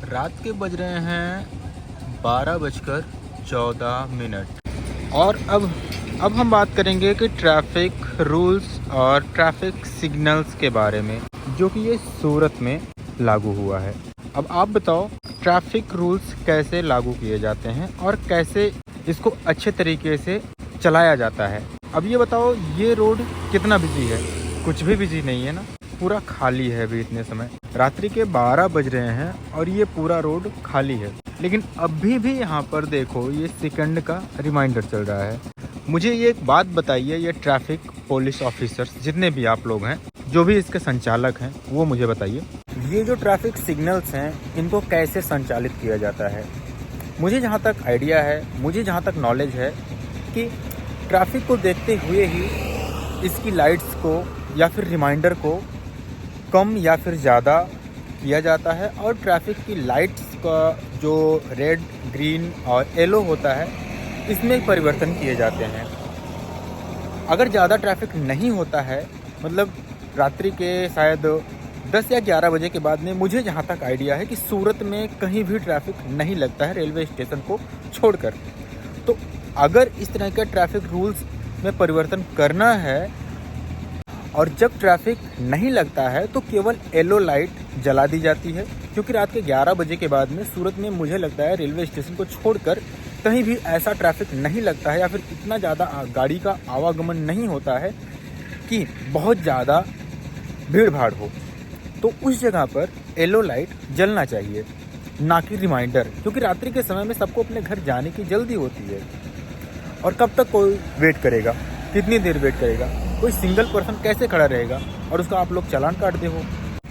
रात के बज रहे हैं 12:14 और अब हम बात करेंगे कि ट्रैफिक रूल्स और ट्रैफिक सिग्नल्स के बारे में, जो कि ये सूरत में लागू हुआ है। अब आप बताओ ट्रैफिक रूल्स कैसे लागू किए जाते हैं और कैसे इसको अच्छे तरीके से चलाया जाता है। अब ये बताओ ये रोड कितना बिजी है? कुछ भी बिजी नहीं है ना, पूरा खाली है अभी इतने समय। रात्रि के 12 बज रहे हैं और ये पूरा रोड खाली है, लेकिन अभी भी यहाँ पर देखो ये सेकंड का रिमाइंडर चल रहा है। मुझे ये एक बात बताइए, ये ट्रैफिक पुलिस ऑफिसर्स जितने भी आप लोग हैं, जो भी इसके संचालक हैं, वो मुझे बताइए ये जो ट्रैफिक सिग्नल्स हैं इनको कैसे संचालित किया जाता है। मुझे जहाँ तक आइडिया है, मुझे जहाँ तक नॉलेज है कि ट्रैफिक को देखते हुए ही इसकी लाइट्स को या फिर रिमाइंडर को कम या फिर ज़्यादा किया जाता है और ट्रैफिक की लाइट्स का जो रेड, ग्रीन और येलो होता है इसमें परिवर्तन किए जाते हैं। अगर ज़्यादा ट्रैफिक नहीं होता है, मतलब रात्रि के शायद 10 या 11 बजे के बाद में, मुझे जहाँ तक आइडिया है कि सूरत में कहीं भी ट्रैफिक नहीं लगता है रेलवे स्टेशन को छोड़कर। तो अगर इस तरह के ट्रैफिक रूल्स में परिवर्तन करना है और जब ट्रैफिक नहीं लगता है तो केवल येलो लाइट जला दी जाती है, क्योंकि रात के 11 बजे के बाद में सूरत में मुझे लगता है रेलवे स्टेशन को छोड़कर कहीं भी ऐसा ट्रैफिक नहीं लगता है या फिर इतना ज़्यादा गाड़ी का आवागमन नहीं होता है कि बहुत ज़्यादा भीड़ भाड़ हो। तो उस जगह पर येलो लाइट जलना चाहिए, ना कि रिमाइंडर, क्योंकि रात्रि के समय में सबको अपने घर जाने की जल्दी होती है। और कब तक कोई वेट करेगा, कितनी देर वेट करेगा? कोई सिंगल पर्सन कैसे खड़ा रहेगा और उसका आप लोग चालान काटते हो।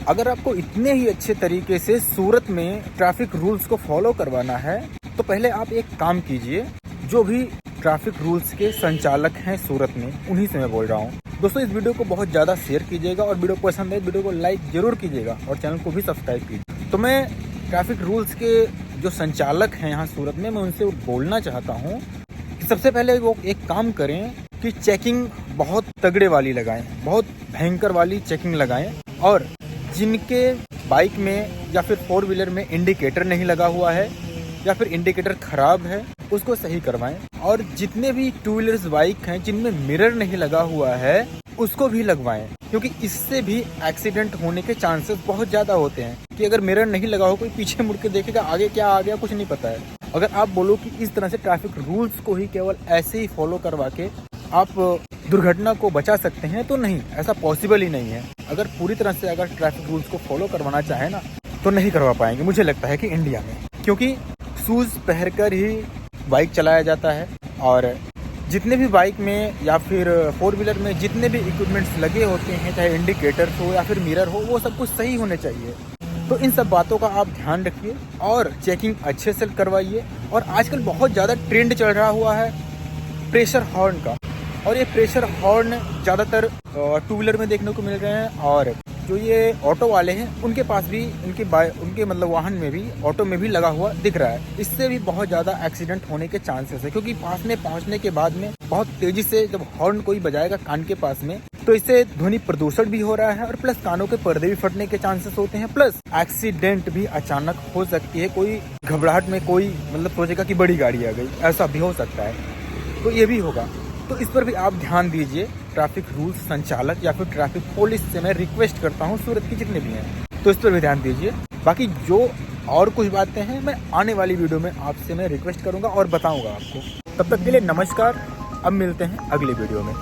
अगर आपको इतने ही अच्छे तरीके से सूरत में ट्रैफिक रूल्स को फॉलो करवाना है तो पहले आप एक काम कीजिए, जो भी ट्रैफिक रूल्स के संचालक हैं सूरत में, उन्हीं से मैं बोल रहा हूँ। दोस्तों इस वीडियो को बहुत ज़्यादा शेयर कीजिएगा और वीडियो पसंद है वीडियो को लाइक जरूर कीजिएगा और चैनल को भी सब्सक्राइब कीजिए। तो मैं ट्रैफिक रूल्स के जो संचालक हैं यहाँ सूरत में, मैं उनसे बोलना चाहता हूँ कि सबसे पहले वो एक काम करें कि चेकिंग बहुत तगड़े वाली लगाएं, बहुत भयंकर वाली चेकिंग लगाएं, और जिनके बाइक में या फिर 4 व्हीलर में इंडिकेटर नहीं लगा हुआ है या फिर इंडिकेटर खराब है उसको सही करवाएं, और जितने भी 2 व्हीलर्स बाइक हैं जिनमें मिरर नहीं लगा हुआ है उसको भी लगवाएं, क्योंकि इससे भी एक्सीडेंट होने के चांसेस बहुत ज़्यादा होते हैं। कि अगर मिरर नहीं लगा हो, कोई पीछे मुड़ के देखेगा आगे क्या आ गया कुछ नहीं पता है। अगर आप बोलो कि इस तरह से ट्रैफिक रूल्स को ही केवल ऐसे ही फॉलो करवा के आप दुर्घटना को बचा सकते हैं, तो नहीं, ऐसा पॉसिबल ही नहीं है। अगर पूरी तरह से अगर ट्रैफिक रूल्स को फॉलो करवाना चाहे ना तो नहीं करवा पाएंगे मुझे लगता है कि इंडिया में, क्योंकि शूज़ पहनकर ही बाइक चलाया जाता है और जितने भी बाइक में या फिर 4 व्हीलर में जितने भी इक्विपमेंट्स लगे होते हैं, चाहे इंडिकेटर हो या फिर मिरर हो, वो सब कुछ सही होने चाहिए। तो इन सब बातों का आप ध्यान रखिए और चेकिंग अच्छे से करवाइए। और आजकल बहुत ज़्यादा ट्रेंड चल रहा हुआ है प्रेशर हॉर्न का, और ये प्रेशर हॉर्न ज़्यादातर 2 व्हीलर में देखने को मिल रहे हैं, और जो ये ऑटो वाले हैं उनके पास भी, उनके मतलब वाहन में भी, ऑटो में भी लगा हुआ दिख रहा है। इससे भी बहुत ज़्यादा एक्सीडेंट होने के चांसेस है, क्योंकि पास में पहुंचने के बाद में बहुत तेज़ी से जब हॉर्न कोई बजाएगा कान के पास में, तो इससे ध्वनि प्रदूषण भी हो रहा है और प्लस कानों के पर्दे भी फटने के चांसेस होते हैं, प्लस एक्सीडेंट भी अचानक हो सकती है। कोई घबराहट में कोई मतलब सोचेगा कि बड़ी गाड़ी आ गई, ऐसा भी हो सकता है, तो ये भी होगा। तो इस पर भी आप ध्यान दीजिए। ट्रैफिक रूल्स संचालक या फिर ट्रैफिक पुलिस से मैं रिक्वेस्ट करता हूँ, सूरत की जितने भी हैं, तो इस पर भी ध्यान दीजिए। बाकी जो और कुछ बातें हैं मैं आने वाली वीडियो में आपसे मैं रिक्वेस्ट करूँगा और बताऊँगा आपको। तब तक के लिए नमस्कार, अब मिलते हैं अगली वीडियो में।